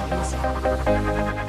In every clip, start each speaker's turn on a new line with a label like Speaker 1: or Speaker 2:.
Speaker 1: problems.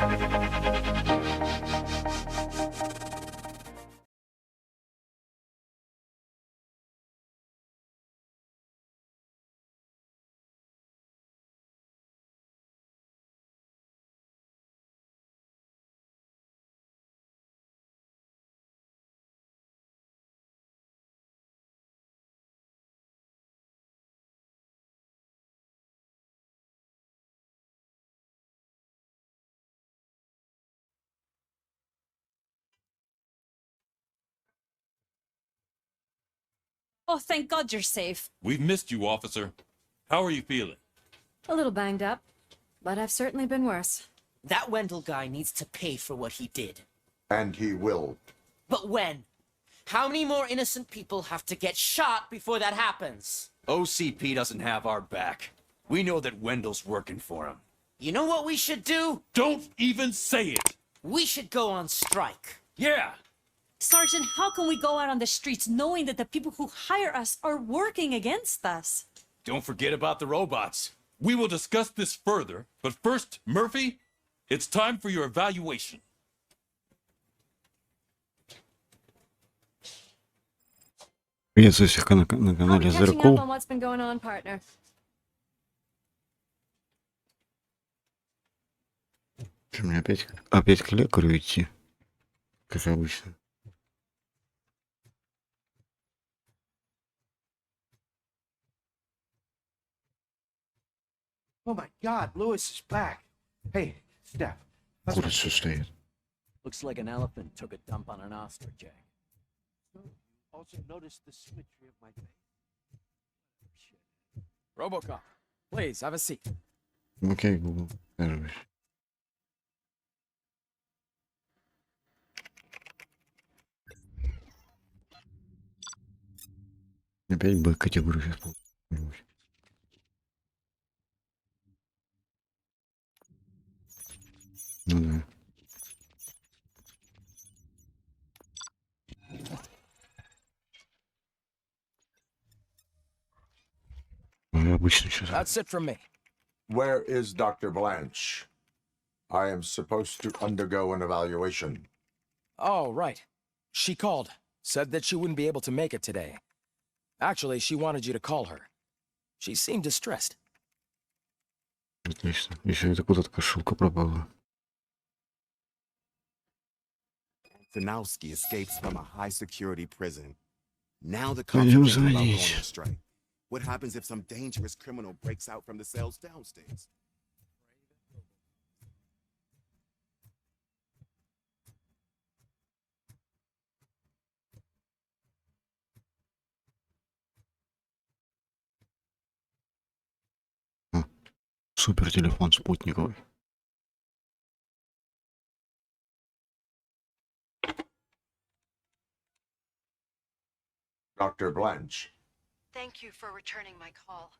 Speaker 2: Oh, thank God you're safe.
Speaker 3: We've missed you, officer. How are you feeling?
Speaker 2: A little banged up, but I've certainly been worse.
Speaker 1: That Wendell guy needs to pay for what he did.
Speaker 4: And he will.
Speaker 1: But when? How many more innocent people have to get shot before that happens?
Speaker 5: OCP doesn't have our back. We know that Wendell's working for him.
Speaker 1: You know what we should do?
Speaker 3: Don't even say it!
Speaker 1: We should go on strike.
Speaker 5: Yeah!
Speaker 2: Sergeant, how can we go out on the streets knowing that the people who hire us are working against us?
Speaker 5: Don't forget about the robots.
Speaker 3: We will discuss this further, but first, Murphy, it's time for your evaluation.
Speaker 6: Приветствую всех на канале
Speaker 2: Catching up
Speaker 6: Зеркал.
Speaker 2: on what's been going on, partner.
Speaker 6: Что, мне опять к лекарю идти? Как обычно.
Speaker 7: Oh my God, Lewis is back. Hey, Steph.
Speaker 6: Курица стоит.
Speaker 1: Looks like an elephant took a dump on an ostrich egg.
Speaker 7: Also notice the symmetry of my face.
Speaker 8: RoboCop, please have a seat.
Speaker 6: Окей, Google. Кажется. Опять Б-категорию сейчас получим. Ну да. Ну, обычно что-то.
Speaker 8: That's it from me.
Speaker 4: Where is Dr. Blanche? I am supposed to undergo an evaluation.
Speaker 8: Oh, right. She called. Said that she wouldn't be able to make it today. Actually, she wanted you to call her. She seemed distressed.
Speaker 6: Отлично. Еще это куда-то кошелка пропала.
Speaker 9: Fanowski escapes from a high-security prison. Now the
Speaker 6: Пойдем
Speaker 9: cops are thinking about going
Speaker 6: звонить.
Speaker 9: on strike. What happens if some dangerous criminal breaks out from the cells downstairs?
Speaker 6: Супер телефон спутниковый.
Speaker 4: Dr. Blanche.
Speaker 10: Thank you for returning my call.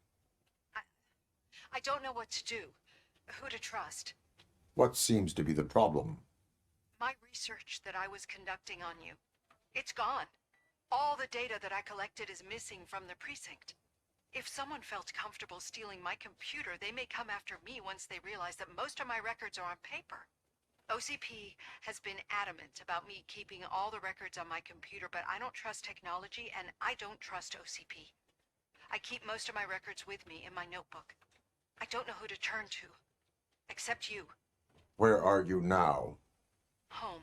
Speaker 10: I don't know what to do, who to trust.
Speaker 4: What seems to be the problem?
Speaker 10: My research that I was conducting on you, it's gone. All the data that I collected is missing from the precinct. If someone felt comfortable stealing my computer, they may come after me once they realize that most of my records are on paper. OCP has been adamant about me keeping all the records on my computer, but I don't trust technology and I don't trust OCP. I keep most of my records with me in my notebook. I don't know who to turn to, except you.
Speaker 4: Where are you now?
Speaker 10: Home.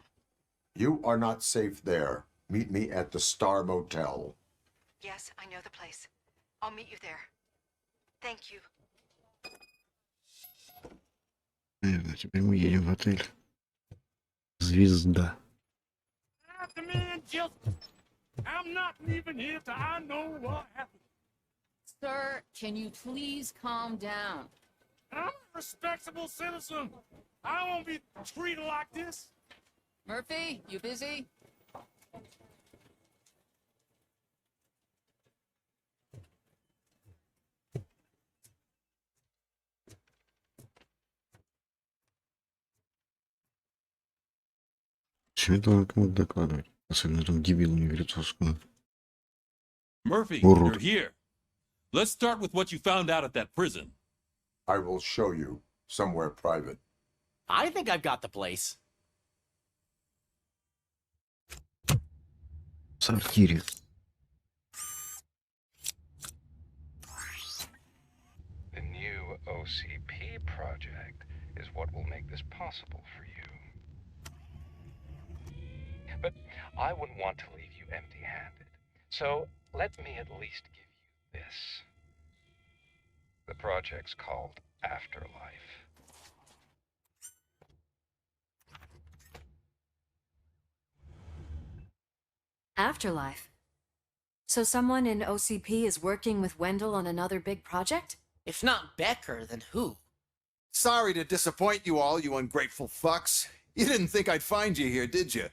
Speaker 4: You are not safe there. Meet me at the Star Motel.
Speaker 10: Yes, I know the place. I'll meet you there. Thank you.
Speaker 6: Наверное, теперь мы едем в отель. Звезда.
Speaker 3: I'm not leaving here till I know what happened.
Speaker 11: Sir, can you please calm down?
Speaker 3: I'm a respectable citizen. I won't be treated like this.
Speaker 11: Murphy, you busy?
Speaker 6: Чем это он кому-то докладывать? Особенно этому дебилу невритовскому.
Speaker 3: Murphy,
Speaker 6: Урод.
Speaker 3: you're here. Let's start with what you found out at that prison.
Speaker 4: I will show you. somewhere private.
Speaker 1: I think I've got the place.
Speaker 6: В сортире.
Speaker 12: The new OCP project is what will make this possible for you. But I wouldn't want to leave you empty-handed. So let me at least give you this. The project's called Afterlife.
Speaker 10: Afterlife. So someone in OCP is working with Wendell on another big project?
Speaker 1: If not Becker, then who?
Speaker 9: Sorry to disappoint you all, you ungrateful fucks. You didn't think I'd find you here, did you?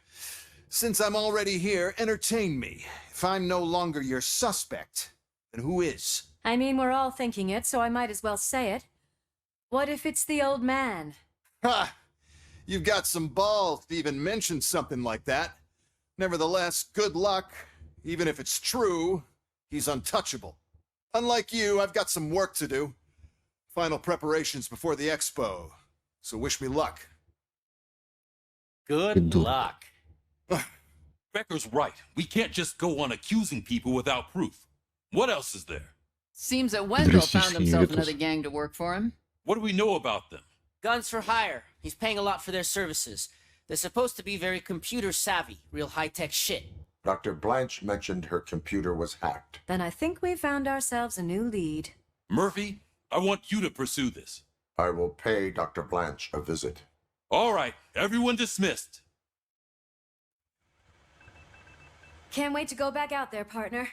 Speaker 9: Since I'm already here, entertain me. If I'm no longer your suspect, then who is?
Speaker 10: I mean, we're all thinking it, so I might as well say it. What if it's the old man?
Speaker 9: Ha! You've got some balls to even mention something like that. Nevertheless, good luck. Even if it's true, he's untouchable. Unlike you, I've got some work to do. Final preparations before the expo. So wish me luck.
Speaker 1: Good luck.
Speaker 3: Becker's right. We can't just go on accusing people without proof. What else is there?
Speaker 11: Seems that Wendell found
Speaker 6: Здрасте,
Speaker 11: himself
Speaker 6: Игроки.
Speaker 11: another gang to work for him.
Speaker 3: What do we know about them?
Speaker 1: Guns for hire. He's paying a lot for their services. They're supposed to be very computer savvy, real high-tech shit.
Speaker 4: Dr. Blanche mentioned her computer was hacked.
Speaker 10: Then I think we found ourselves a new lead.
Speaker 3: Murphy, I want you to pursue this.
Speaker 4: I will pay Dr. Blanche a visit.
Speaker 3: All right, everyone dismissed.
Speaker 10: Can't wait to go back out there, partner.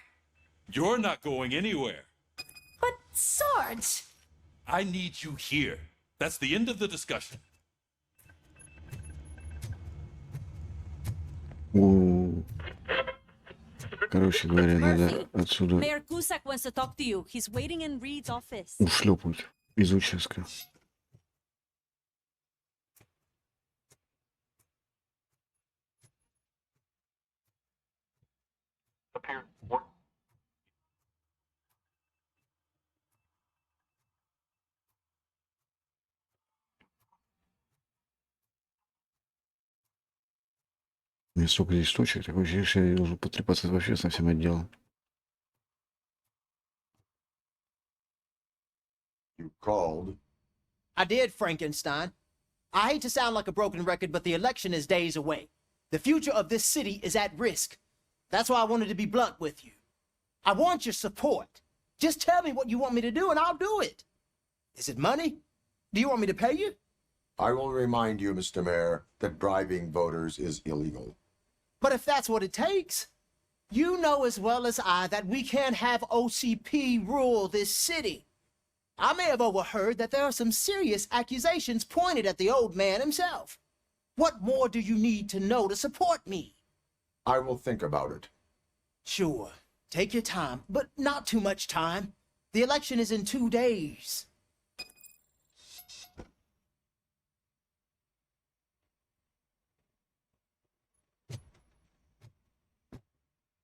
Speaker 3: You're not going anywhere.
Speaker 10: But, Sarge!
Speaker 3: I need you here. That's the end of the discussion.
Speaker 6: Короче говоря, надо отсюда
Speaker 2: Mayor Cusack wants to talk to you. He's waiting in Reed's office.
Speaker 6: ушлепнуть из участка. У меня столько здесь точек, такое ощущение, что я должен потрепаться вообще со всем отделом.
Speaker 4: You called.
Speaker 1: I did, Frankenstein. I hate to sound like a broken record, but the election is days away. The future of this city is at risk. That's why I wanted to be blunt with you. I want your support. Just tell me what you want me to do and I'll do it. Is it money? Do you want me to pay you?
Speaker 4: I will remind you, Mr. Mayor, that bribing voters is illegal.
Speaker 1: But if that's what it takes, you know as well as I that we can't have OCP rule this city. I may have overheard that there are some serious accusations pointed at the old man himself. What more do you need to know to support me?
Speaker 4: I will think about it.
Speaker 1: Sure, take your time, but not too much time. The election is in 2 days.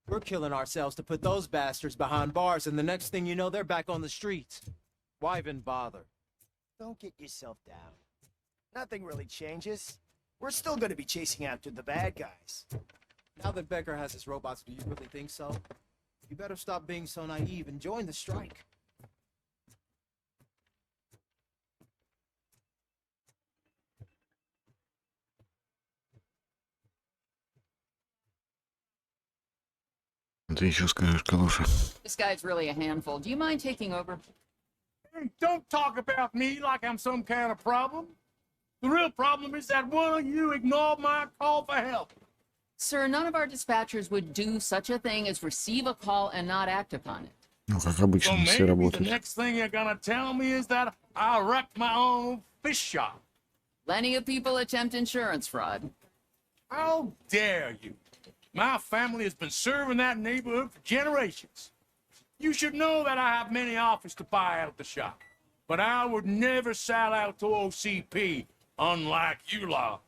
Speaker 1: We're killing ourselves to put those bastards behind bars, and the next thing you know, they're back on the streets.
Speaker 7: Why even bother? Don't get yourself down. Nothing really changes. We're still gonna be chasing after the bad guys. Now that Becker has his robots, do you really think so? You better stop being so naive and join the strike.
Speaker 6: Ты еще скажешь, Калуша.
Speaker 11: This guy's really a handful. Do you mind taking over?
Speaker 13: Hey, don't talk about me like I'm some kind of problem. The real problem is that one of you ignored my call for help.
Speaker 11: Sir, none of our dispatchers would do such a thing as receive a call and not act upon it.
Speaker 6: Ну, как
Speaker 13: So
Speaker 6: обычно, все
Speaker 13: maybe the
Speaker 6: работают.
Speaker 13: next thing you're gonna tell me is that I wrecked my own fish shop.
Speaker 11: Plenty of people attempt insurance fraud.
Speaker 13: How dare you? My family has been serving that neighborhood for generations. You should know that I have many offers to buy out the shop, but I would never sell out to OCP, unlike you lot.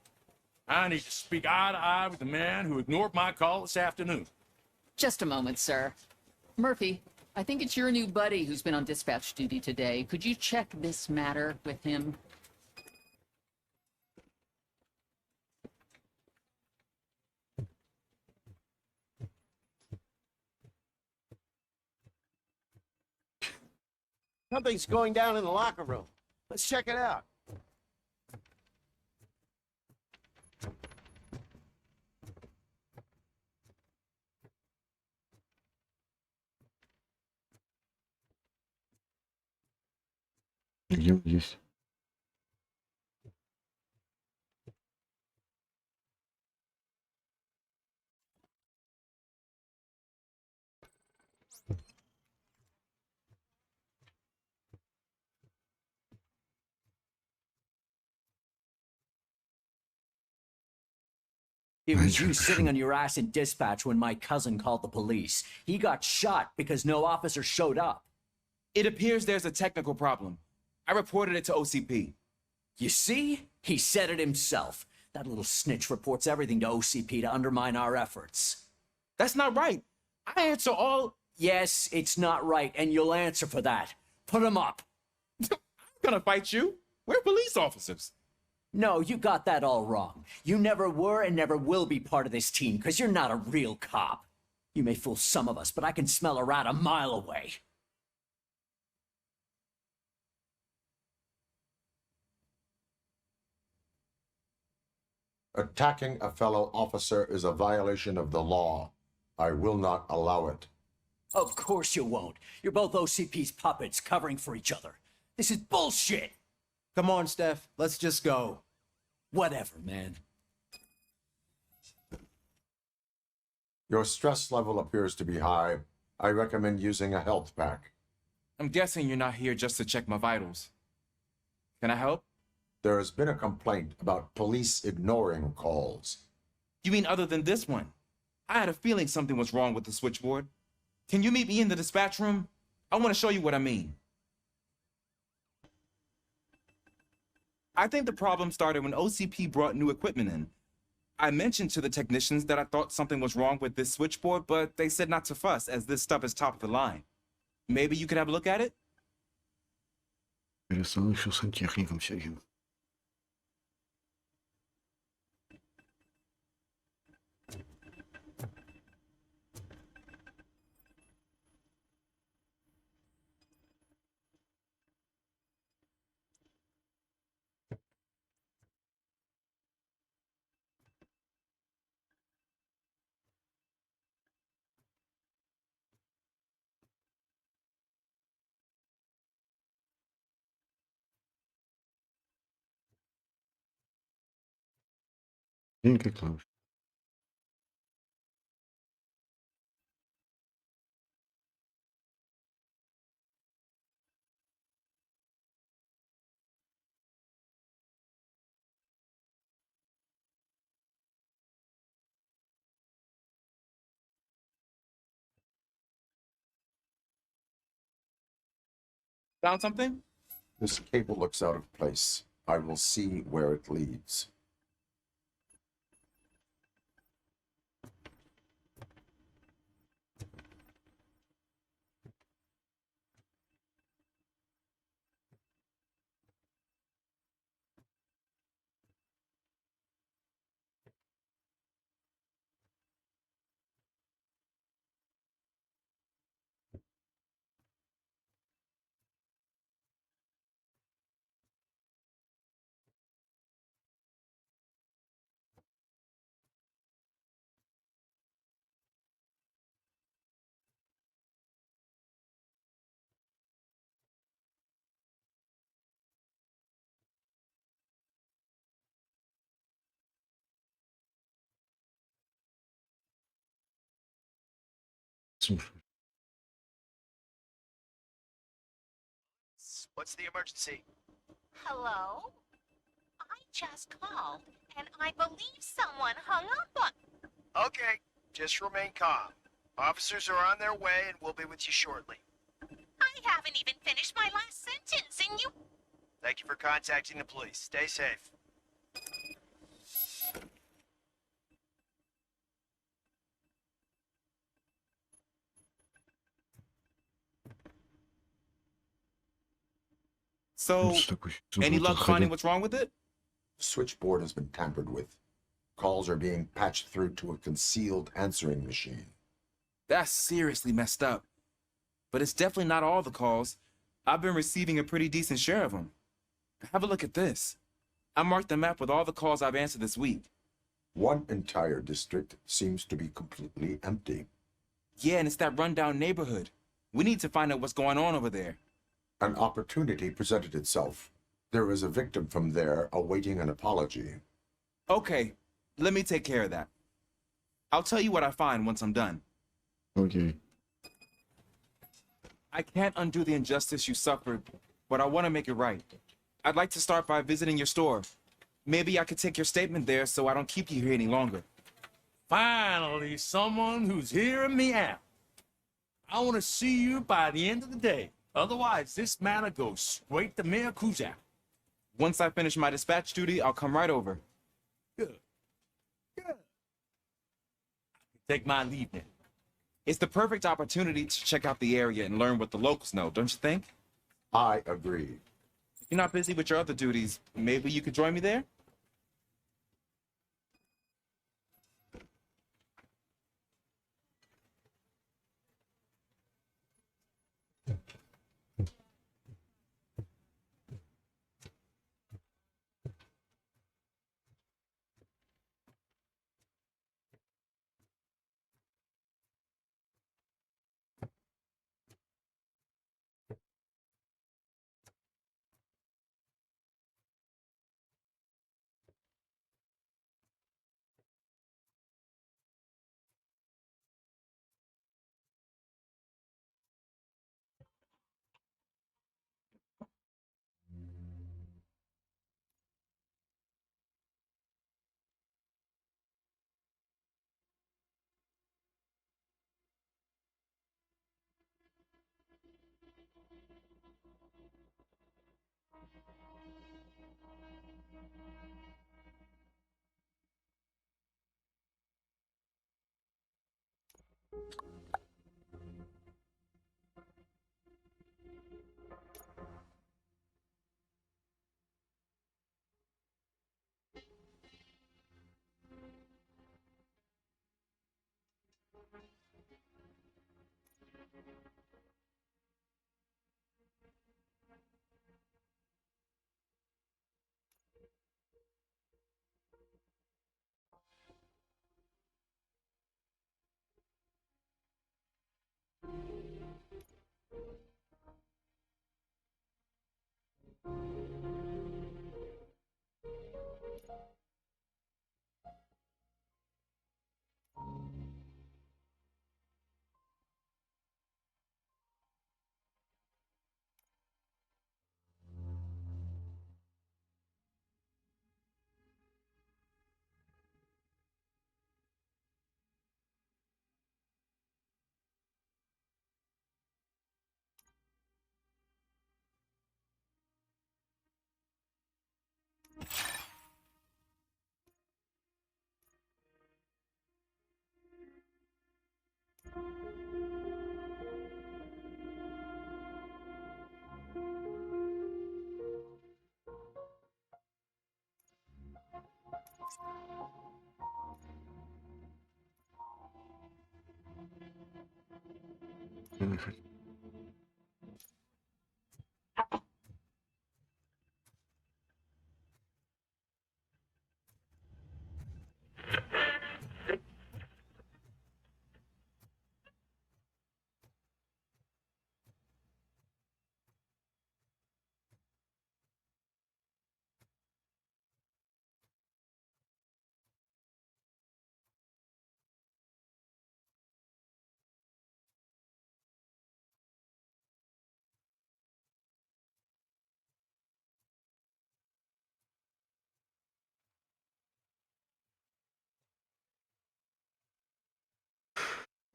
Speaker 13: I need to speak eye to eye with the man who ignored my call this afternoon.
Speaker 11: Just a moment, sir. Murphy, I think it's your new buddy who's been on dispatch duty today. Could you check this matter with him?
Speaker 7: Something's going down in the locker room. Let's check it out.
Speaker 6: Где он здесь?
Speaker 14: It was you sitting on your ass in dispatch when my cousin called the police. He got shot because no officer showed up.
Speaker 15: It appears there's a technical problem. I reported it to OCP.
Speaker 14: You see? He said it himself. That little snitch reports everything to OCP to undermine our efforts.
Speaker 15: That's not right. I answer all...
Speaker 14: Yes, it's not right, and you'll answer for that. Put him up.
Speaker 15: I'm gonna fight you. We're police officers.
Speaker 14: No, you got that all wrong. You never were and never will be part of this team, because you're not a real cop. You may fool some of us, but I can smell a rat a mile away.
Speaker 4: Attacking a fellow officer is a violation of the law. I will not allow it.
Speaker 14: Of course you won't. You're both OCP's puppets covering for each other. This is bullshit.
Speaker 1: Come on, Steph. Let's just go.
Speaker 14: Whatever, man.
Speaker 4: Your stress level appears to be high. I recommend using a health pack.
Speaker 15: I'm guessing you're not here just to check my vitals. Can I help?
Speaker 4: There has been a complaint about police ignoring calls.
Speaker 15: You mean other than this one? I had a feeling something was wrong with the switchboard. Can you meet me in the dispatch room? I want to show you what I mean. I think the problem started when OCP brought new equipment in. I mentioned to the technicians that I thought something was wrong with this switchboard, but they said not to fuss, as this stuff is top of the line. Maybe you could have a look at it?
Speaker 6: Перестал еще сантехником всяким. Деньги клав.
Speaker 15: Found something?
Speaker 4: This cable looks out of place. I will see where it leads.
Speaker 7: What's the emergency?
Speaker 16: Hello? I just called, and I believe someone hung up on...
Speaker 7: Okay, just remain calm. Officers are on their way, and we'll be with you shortly.
Speaker 16: I haven't even finished my last sentence, and you...
Speaker 7: Thank you for contacting the police. Stay safe.
Speaker 15: So, any luck finding what's wrong with it?
Speaker 4: The switchboard has been tampered with. Calls are being patched through to a concealed answering machine.
Speaker 15: That's seriously messed up. But it's definitely not all the calls. I've been receiving a pretty decent share of them. Have a look at this. I marked the map with all the calls I've answered this week.
Speaker 4: One entire district seems to be completely empty.
Speaker 15: Yeah, and it's that rundown neighborhood. We need to find out what's going on over there.
Speaker 4: An opportunity presented itself. There is a victim from there awaiting an apology.
Speaker 15: Okay, let me take care of that. I'll tell you what I find once I'm done.
Speaker 6: Okay.
Speaker 15: I can't undo the injustice you suffered, but I want to make it right. I'd like to start by visiting your store. Maybe I could take your statement there so I don't keep you here any longer.
Speaker 13: Finally, someone who's hearing me out. I want to see you by the end of the day. Otherwise, this matter goes straight to Mayor Kuzak.
Speaker 15: Once I finish my dispatch duty, I'll come right over.
Speaker 13: Good. Good. I can take my leave then.
Speaker 15: It's the perfect opportunity to check out the area and learn what the locals know, don't you think?
Speaker 4: I agree.
Speaker 15: If you're not busy with your other duties, maybe you could join me there?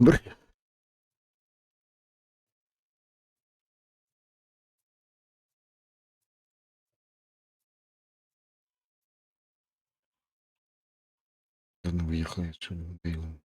Speaker 6: Блин. Ладно, уехал я отсюда, надоело.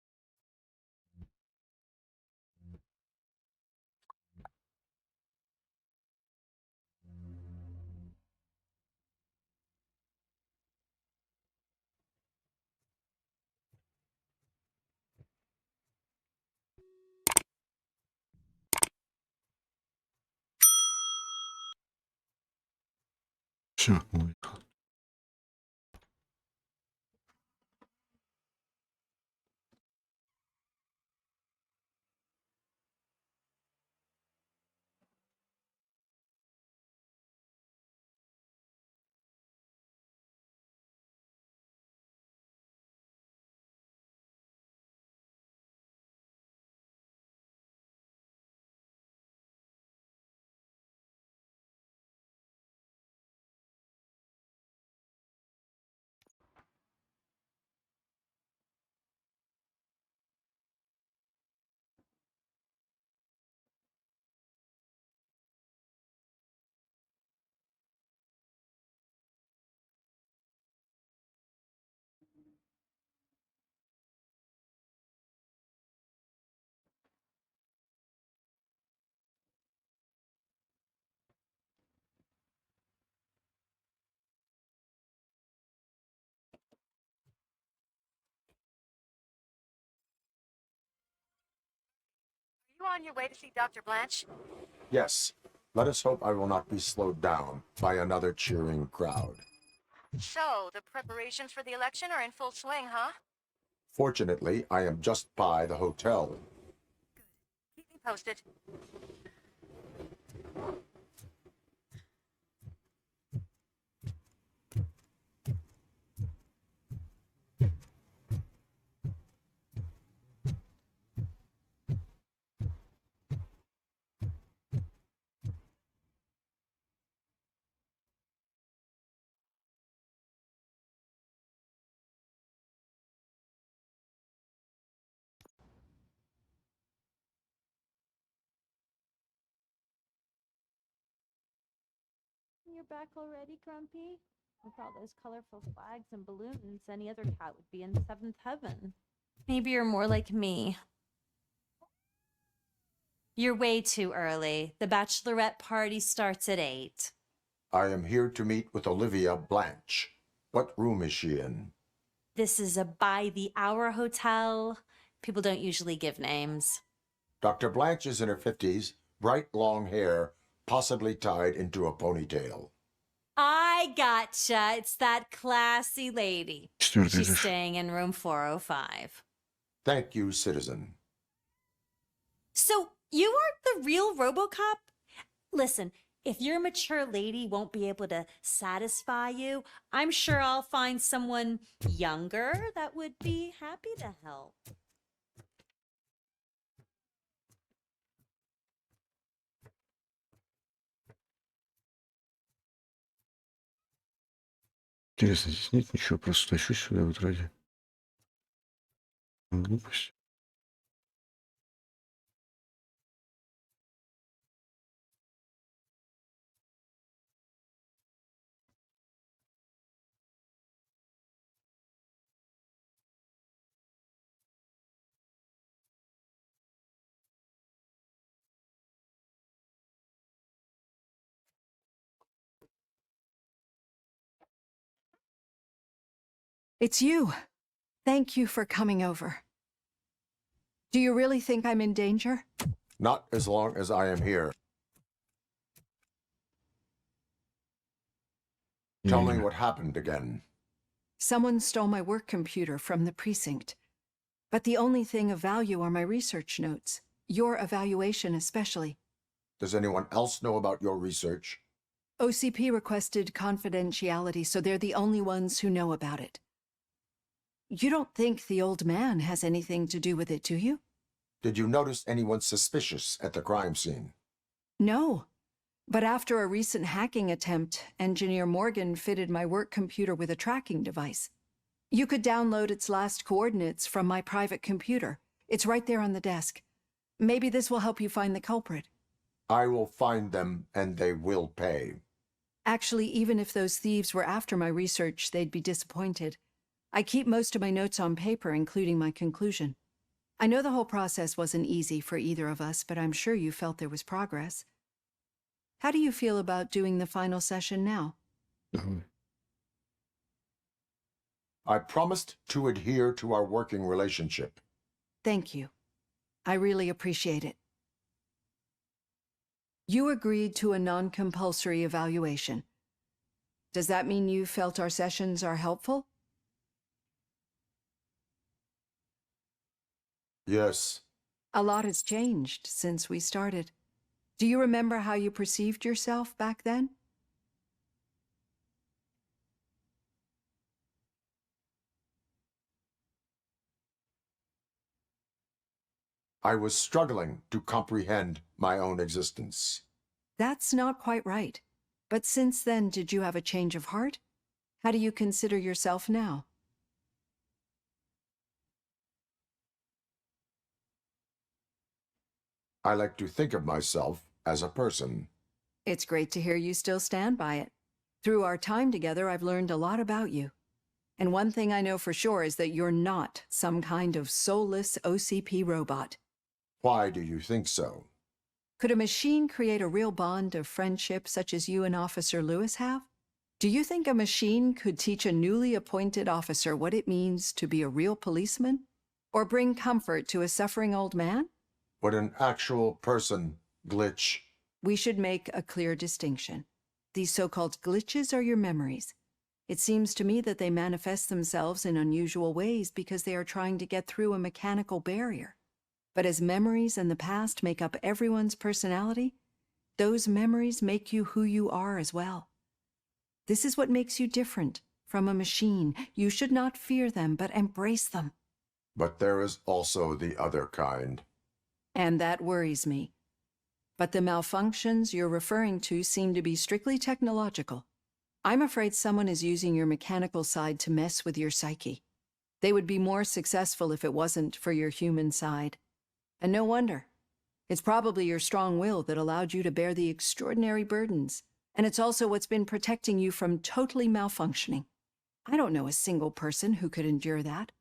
Speaker 6: Все, уехал.
Speaker 16: Are you on your way to see Dr. Blanche?
Speaker 4: Yes. Let us hope I will not be slowed down by another cheering crowd.
Speaker 16: So, the preparations for the election are in full swing, huh?
Speaker 4: Fortunately, I am just by the hotel.
Speaker 16: Keep me posted.
Speaker 2: You're back already, Grumpy? With all those colorful flags and balloons, any other cat would be in seventh heaven. Maybe you're more like me. You're way too early. The bachelorette party starts at 8.
Speaker 4: I am here to meet with Olivia Blanche. What room is she in?
Speaker 2: This is a by-the-hour hotel. People don't usually give names.
Speaker 4: Dr. Blanche is in her 50s, bright long hair, possibly tied into a ponytail.
Speaker 2: I gotcha. It's that classy lady. She's staying in room 405.
Speaker 4: Thank you, citizen.
Speaker 2: So, you aren't the real RoboCop? Listen, if your mature lady won't be able to satisfy you, I'm sure I'll find someone younger that would be happy to help.
Speaker 6: Интересно, здесь нет ничего, просто тащу сюда вот ради глупости.
Speaker 17: It's you. Thank you for coming over. Do you really think I'm in danger?
Speaker 4: Not as long as I am here. Tell me what happened again.
Speaker 17: Someone stole my work computer from the precinct. But the only thing of value are my research notes. Your evaluation especially.
Speaker 4: Does anyone else know about your research?
Speaker 17: OCP requested confidentiality, so they're the only ones who know about it. You don't think the old man has anything to do with it, do you?
Speaker 4: Did you notice anyone suspicious at the crime scene?
Speaker 17: No. But after a recent hacking attempt, Engineer Morgan fitted my work computer with a tracking device. You could download its last coordinates from my private computer. It's right there on the desk. Maybe this will help you find the culprit.
Speaker 4: I will find them, and they will pay.
Speaker 17: Actually, even if those thieves were after my research, they'd be disappointed. I keep most of my notes on paper, including my conclusion. I know the whole process wasn't easy for either of us, but I'm sure you felt there was progress. How do you feel about doing the final session now?
Speaker 4: I promised to adhere to our working relationship.
Speaker 17: Thank you. I really appreciate it. You agreed to a non-compulsory evaluation. Does that mean you felt our sessions are helpful?
Speaker 4: Yes.
Speaker 17: A lot has changed since we started. Do you remember how you perceived yourself back then?
Speaker 4: I was struggling to comprehend my own existence.
Speaker 17: That's not quite right. But since then, did you have a change of heart? How do you consider yourself now?
Speaker 4: I like to think of myself as a person.
Speaker 17: It's great to hear you still stand by it. Through our time together, I've learned a lot about you. And one thing I know for sure is that you're not some kind of soulless OCP robot.
Speaker 4: Why do you think so?
Speaker 17: Could a machine create a real bond of friendship such as you and Officer Lewis have? Do you think a machine could teach a newly appointed officer what it means to be a real policeman? Or bring comfort to a suffering old man?
Speaker 4: Would an actual person glitch?
Speaker 17: We should make a clear distinction. These so-called glitches are your memories. It seems to me that they manifest themselves in unusual ways because they are trying to get through a mechanical barrier. But as memories and the past make up everyone's personality, those memories make you who you are as well. This is what makes you different from a machine. You should not fear them, but embrace them.
Speaker 4: But there is also the other kind.
Speaker 17: And that worries me. But the malfunctions you're referring to seem to be strictly technological. I'm afraid someone is using your mechanical side to mess with your psyche. They would be more successful if it wasn't for your human side. And no wonder. It's probably your strong will that allowed you to bear the extraordinary burdens. And it's also what's been protecting you from totally malfunctioning. I don't know a single person who could endure that.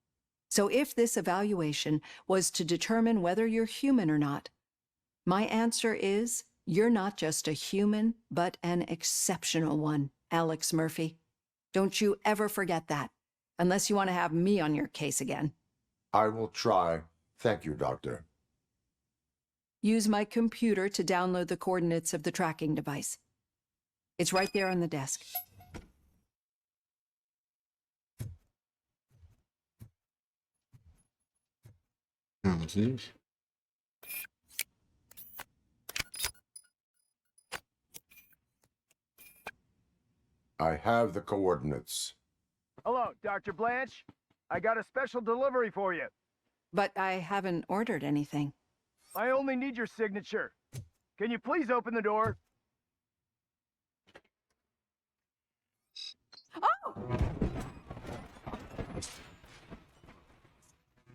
Speaker 17: So if this evaluation was to determine whether you're human or not, my answer is you're not just a human, but an exceptional one, Alex Murphy. Don't you ever forget that, unless you want to have me on your case again.
Speaker 4: I will try. Thank you, Doctor.
Speaker 17: Use my computer to download the coordinates of the tracking device. It's right there on the desk.
Speaker 6: Здесь.
Speaker 4: I have the coordinates.
Speaker 7: Hello, Dr. Blanche. I got a special delivery for you.
Speaker 17: But I haven't ordered anything.
Speaker 7: I only need your signature. Can you please open the door?
Speaker 17: Oh!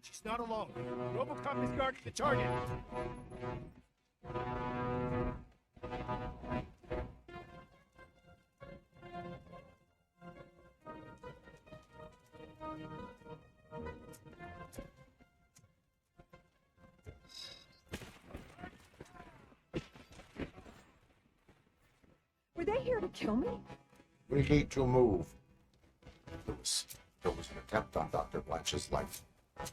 Speaker 7: She's not alone. Robocop is guarding the target.
Speaker 17: Were they here to kill me?
Speaker 4: We need to move. There was an attempt on Dr. Blanche's life.
Speaker 10: Is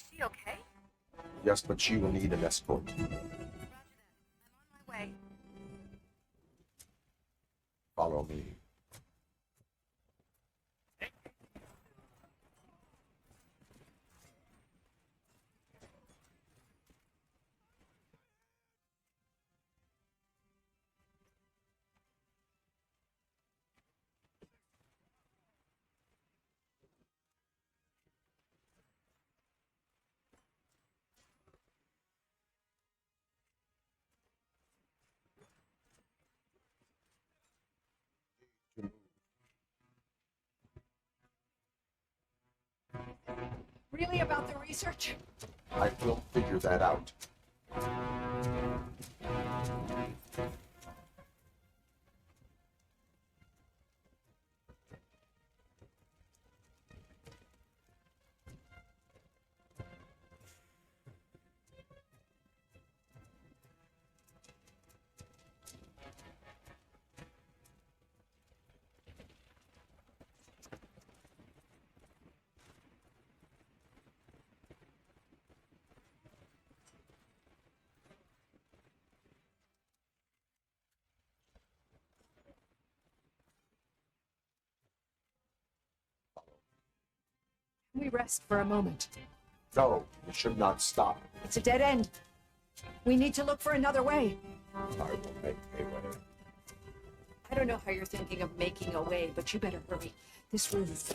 Speaker 10: she okay?
Speaker 4: Yes, but she will need an escort.
Speaker 10: Roger that. I'm on my way.
Speaker 4: Follow me.
Speaker 17: Really about the research?
Speaker 4: I will figure that out.
Speaker 17: We rest for a moment.
Speaker 4: No, you should not stop.
Speaker 17: It's a dead end. We need to look for another way.
Speaker 4: I will make a way.
Speaker 17: I don't know how you're thinking of making a way, but you better hurry. This room is...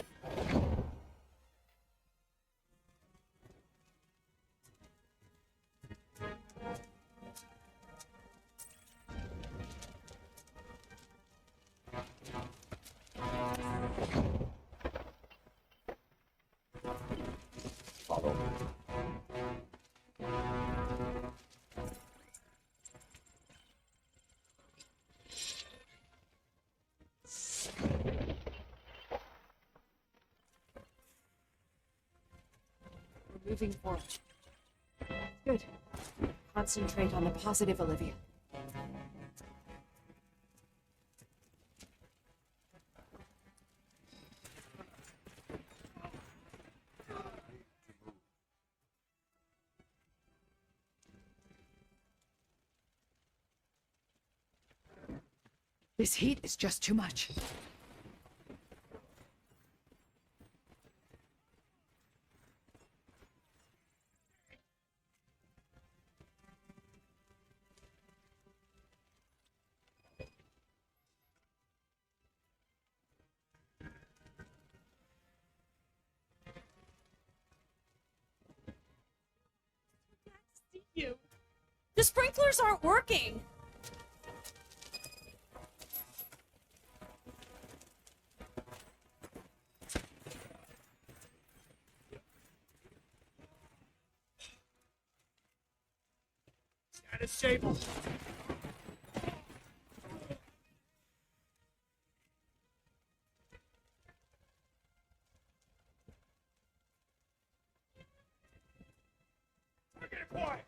Speaker 4: Follow me.
Speaker 17: We're moving forward. Good. Concentrate on the positive, Olivia. This heat is just too much.
Speaker 2: You. The sprinklers aren't working.
Speaker 13: Status stable. Get it quiet.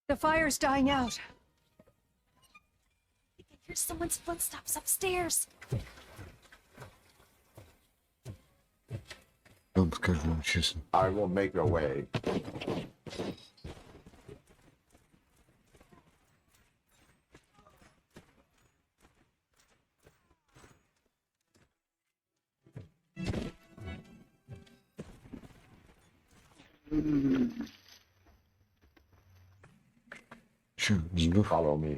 Speaker 17: The fire's dying out.
Speaker 2: I can hear someone's footsteps upstairs.
Speaker 6: Вам скажу честно.
Speaker 4: I will make a way. Follow me.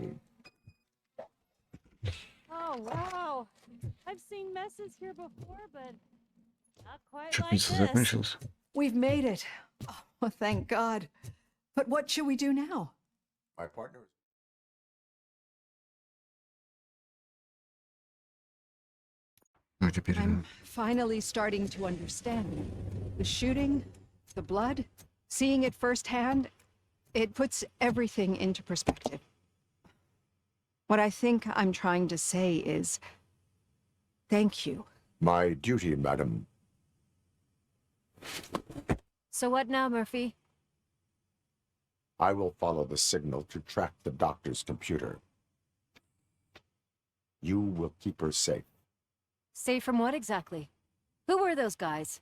Speaker 2: Oh, wow. I've seen messes here before, but not quite
Speaker 6: Что,
Speaker 2: like
Speaker 6: пицца
Speaker 2: this.
Speaker 6: закончилась?
Speaker 17: We've made it. Oh, thank God. But what should we do now?
Speaker 4: My partner is...
Speaker 6: Ну, теперь...
Speaker 17: I'm finally starting to understand. The shooting, the blood, seeing it firsthand, it puts everything into perspective. What I think I'm trying to say is, thank you.
Speaker 4: My duty, madam.
Speaker 2: So what now, Murphy?
Speaker 4: I will follow the signal to track the doctor's computer. You will keep her safe.
Speaker 2: Safe from what exactly? Who were those guys?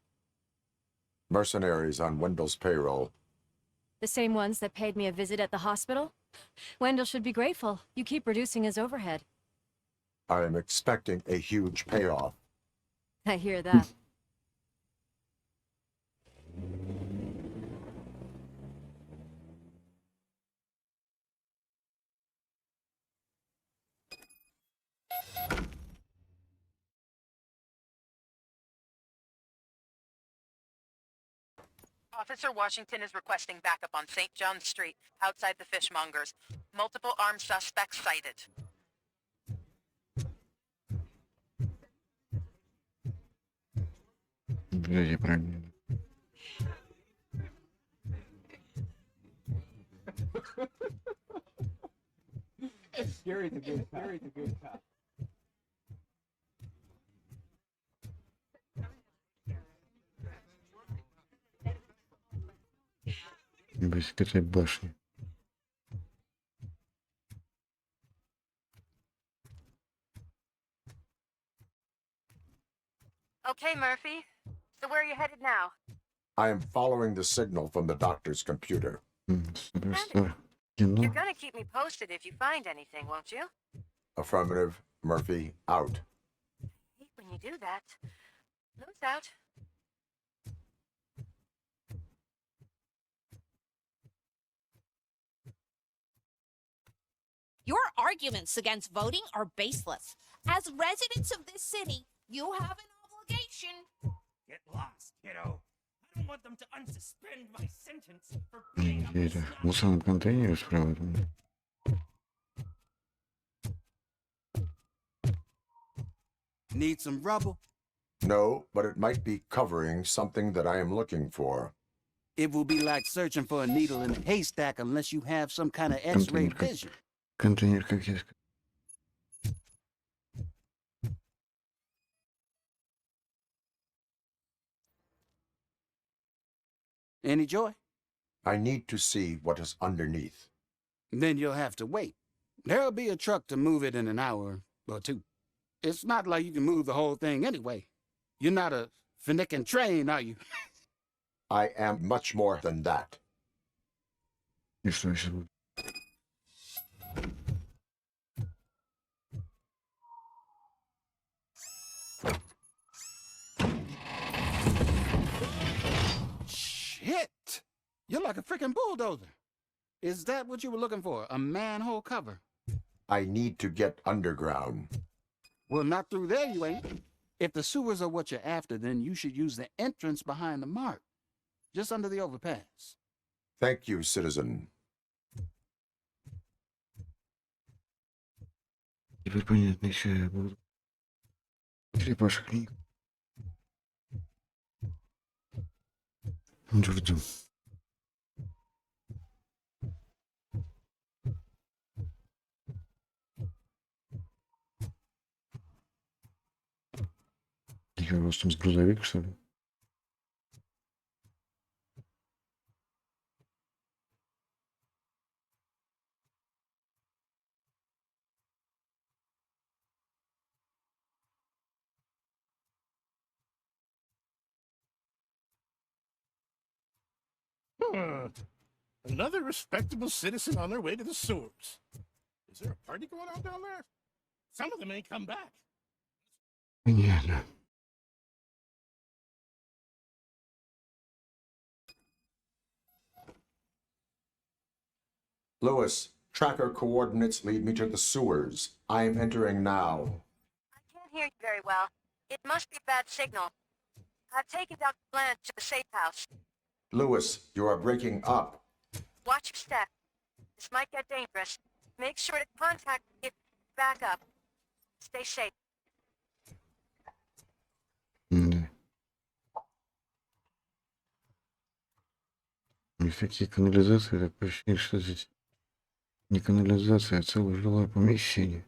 Speaker 4: Mercenaries on Wendell's payroll.
Speaker 2: The same ones that paid me a visit at the hospital? Wendell should be grateful. You keep reducing his overhead.
Speaker 4: I am expecting a huge payoff.
Speaker 2: I hear that.
Speaker 10: Officer Washington is requesting backup on St. John Street, outside the fishmongers. Multiple armed suspects sighted.
Speaker 6: Блядь, правильно.
Speaker 7: Gary's a good cop.
Speaker 6: Без этой башни.
Speaker 10: Okay, Murphy. So where are you headed now?
Speaker 4: I am following the signal from the doctor's computer.
Speaker 6: Суперстар.
Speaker 10: You're
Speaker 6: Кино.
Speaker 10: gonna keep me posted if you find anything, won't you?
Speaker 4: Affirmative. Murphy, out.
Speaker 10: Hate when you do that. Lose out.
Speaker 16: Your arguments against voting are baseless. As residents of this city, you have an obligation.
Speaker 13: Get lost, kiddo. I don't want them to unsuspend my sentence for being a
Speaker 6: Это в мусорном контейнере справа.
Speaker 18: Need some rubble?
Speaker 4: No, but it might be covering something that I am looking for.
Speaker 18: It will be like searching for a needle in a haystack unless you have some kind of X-ray vision.
Speaker 6: Контейнер, как я сказал.
Speaker 18: Any joy?
Speaker 4: I need to see what is underneath.
Speaker 18: Then you'll have to wait. There'll be a truck to move it in an hour or two. It's not like you can move the whole thing anyway. You're not a finicking train, are you?
Speaker 4: I am much more than that.
Speaker 6: И что еще будет?
Speaker 18: Shit! You're like a freaking bulldozer. Is that what you were looking for? A manhole cover?
Speaker 4: I need to get underground.
Speaker 18: Well, not through there, you ain't. If the sewers are what you're after, then you should use the entrance behind the mark, just under the overpass.
Speaker 4: Thank you, citizen.
Speaker 6: Теперь понятно, еще я буду. Черепаша книг. Жду. Я ростом с грузовик, что ли?
Speaker 13: Another respectable citizen on their way to the sewers. Is there a party going on down there? Some of them ain't come back.
Speaker 6: Понятно.
Speaker 4: Lewis, tracker coordinates lead me to the sewers. I am entering now.
Speaker 10: I can't hear you very well. It must be a bad signal. I've taken Dr. Blanche to the safe house.
Speaker 4: Lewis, you are breaking up.
Speaker 10: Watch your step. This might get dangerous. Make sure to contact me if you back up. Stay safe.
Speaker 6: Да. Эффекте канализации такое ощущение, что здесь не канализация, а целое жилое помещение.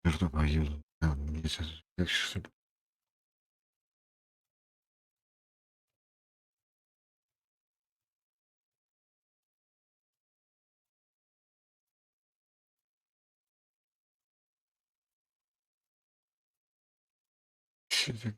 Speaker 6: Что поеду? Мне сейчас легче, что ли? Что-то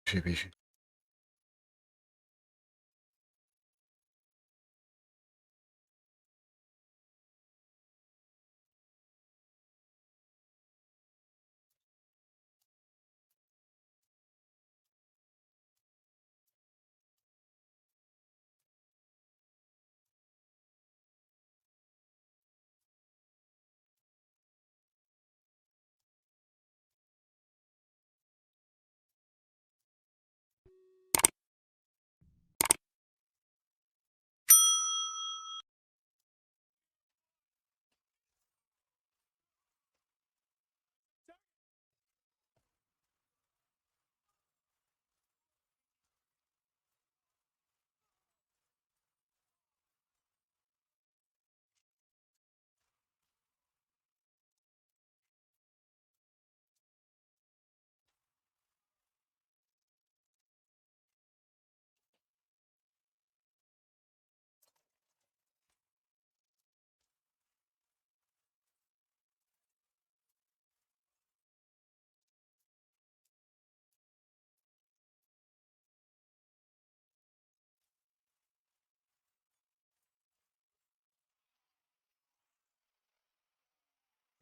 Speaker 6: все вещи.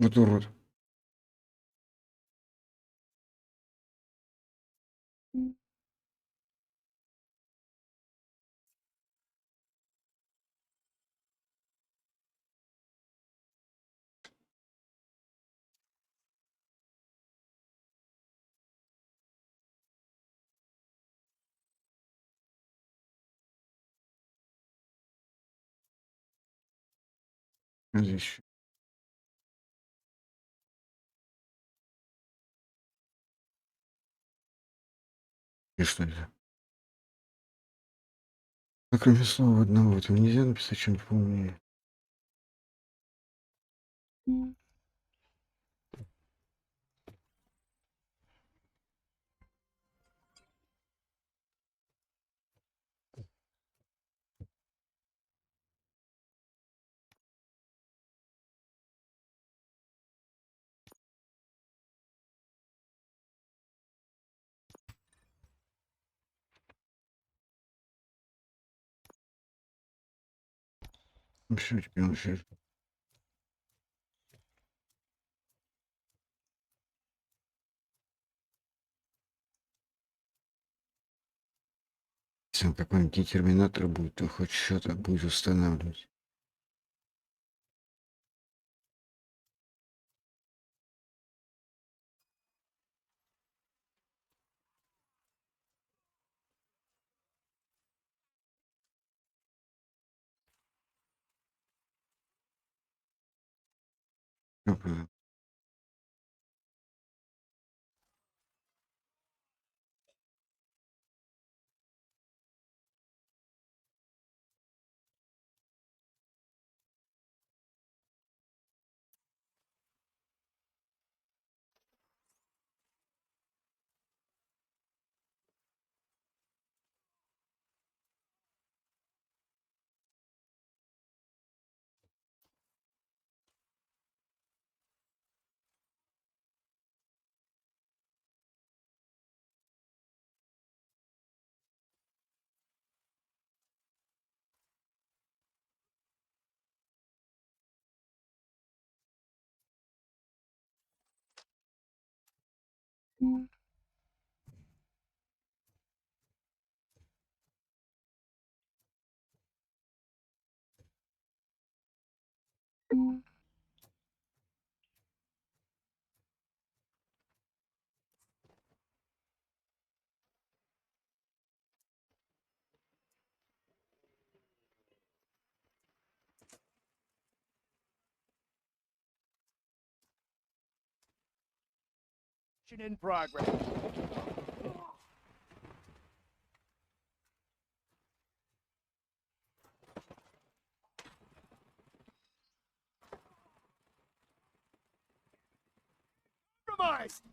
Speaker 6: Вот урод. Здесь. И что это? А кроме слова одного, этого нельзя написать что-нибудь поумнее. Ну все, теперь он все. Если он какой-нибудь терминатор будет, то хоть что-то будет устанавливать. Опа.
Speaker 7: In progress. Christ!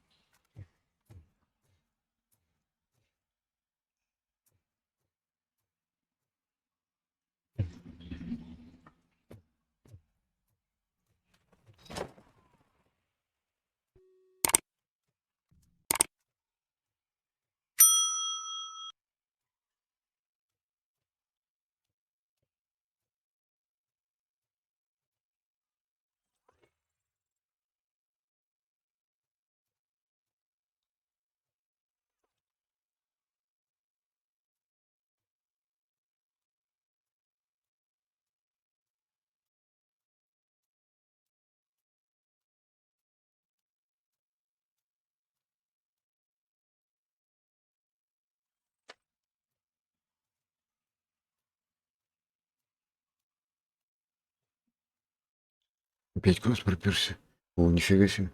Speaker 6: Опять класс проперся. О, нифига себе.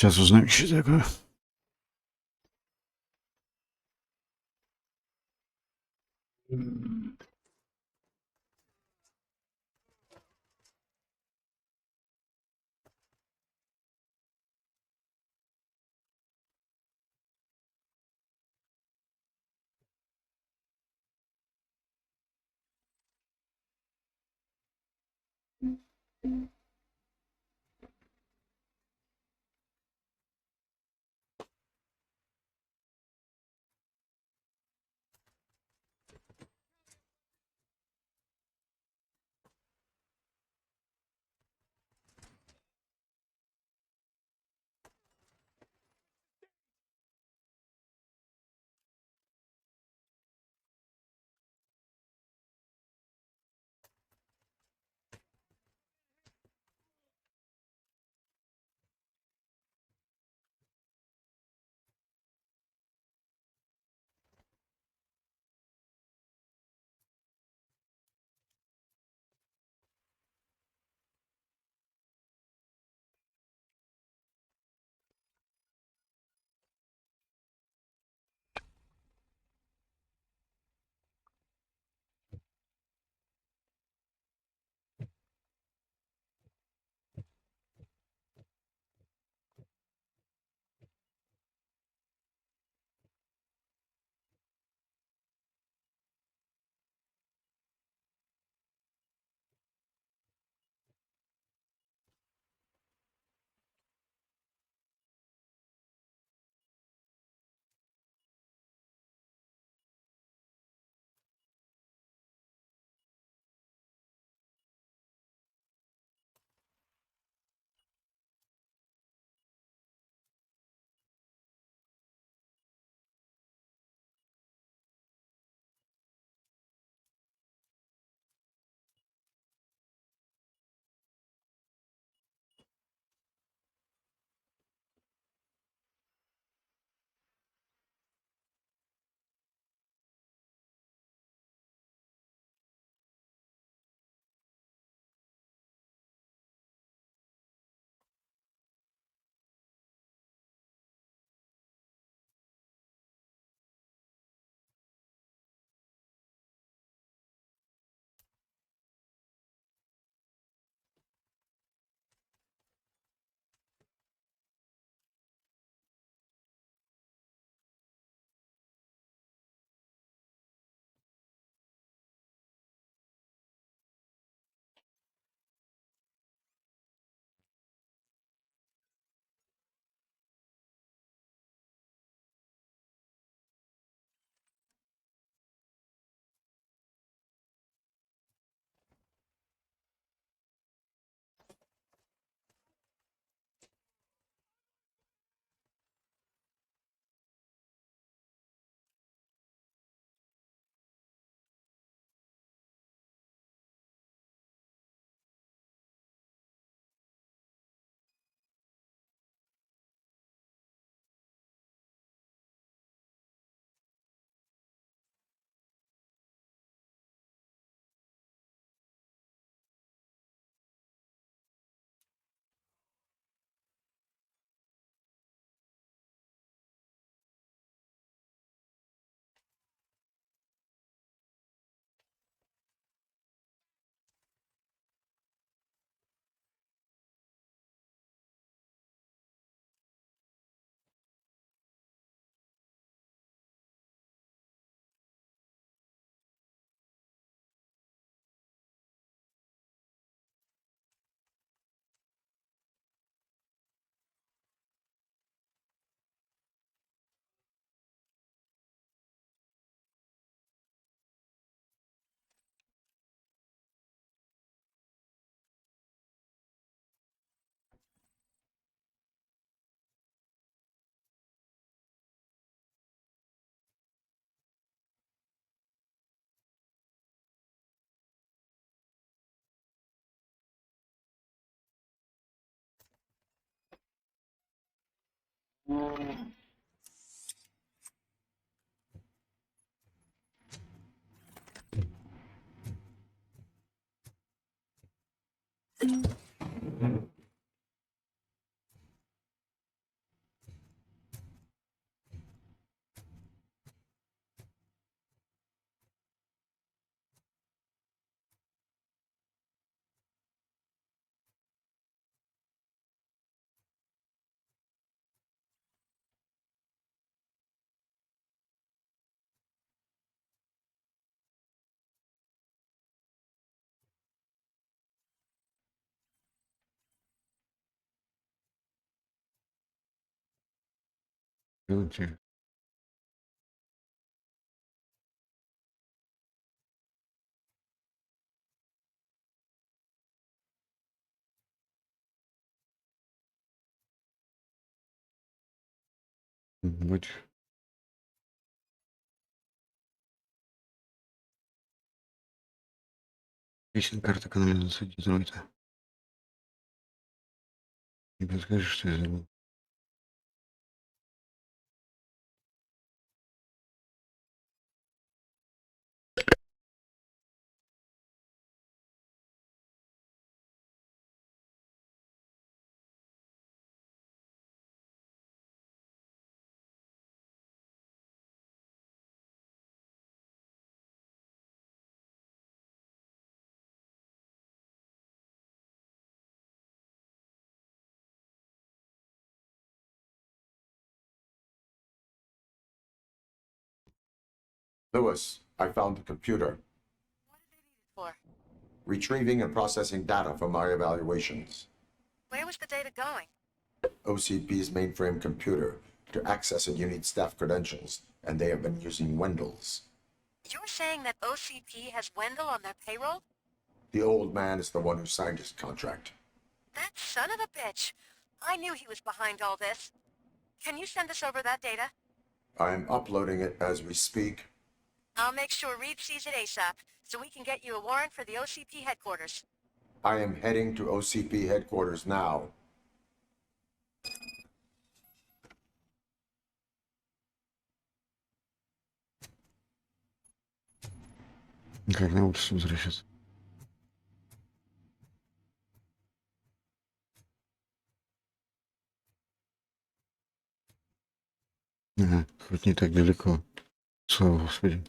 Speaker 6: Сейчас узнаем, что такое. Люди. Быть. Песня карта канализации Детройта. Не подскажешь, что я забыл?
Speaker 4: Lewis, I found the computer.
Speaker 10: For?
Speaker 4: Retrieving and processing data from my evaluations.
Speaker 10: Where was the data going?
Speaker 4: OCP's mainframe computer. To access it, you need staff credentials, and they have been using Wendell's.
Speaker 10: You're saying that OCP has Wendell on their payroll?
Speaker 4: The old man is the one who signed his contract.
Speaker 10: That son of a bitch. I knew he was behind all this. Can you send us over that data?
Speaker 4: I'm uploading it as we speak.
Speaker 10: I'll make sure Reed sees it ASAP, so we can get you a warrant for the OCP headquarters.
Speaker 4: I am heading to OCP headquarters now.
Speaker 6: Как на улицу возвращаться? Ага, хоть не так далеко. Слава Господи.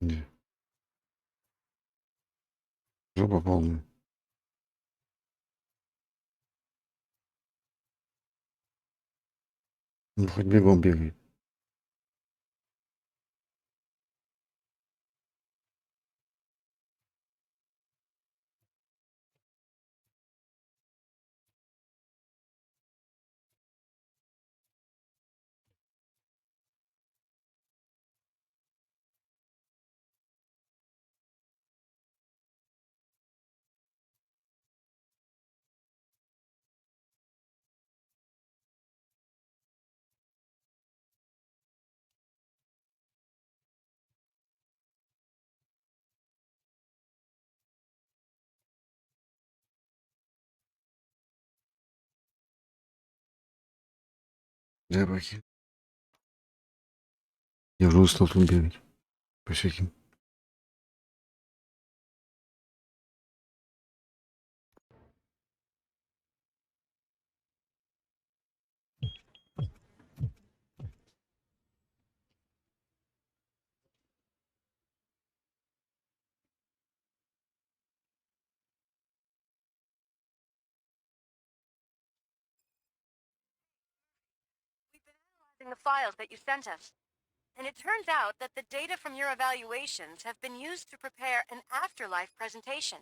Speaker 6: Где? Жопа полная. Ну, хоть бегом бегай. Запахи. Я уже устал тут бегать. По всяким.
Speaker 10: The files that you sent us. And it turns out that the data from your evaluations have been used to prepare an afterlife presentation.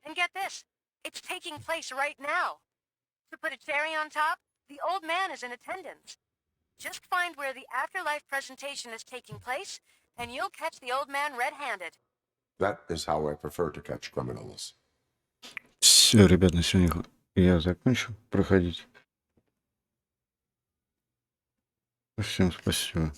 Speaker 10: And get this, it's taking place right now. To put a cherry on top, the old man is in attendance. Just find where the afterlife presentation is taking place,
Speaker 16: and you'll catch the old man red-handed.
Speaker 4: That is how I prefer to catch criminals.
Speaker 6: Все, ребят, на сегодня я закончу проходить. Всем спасибо.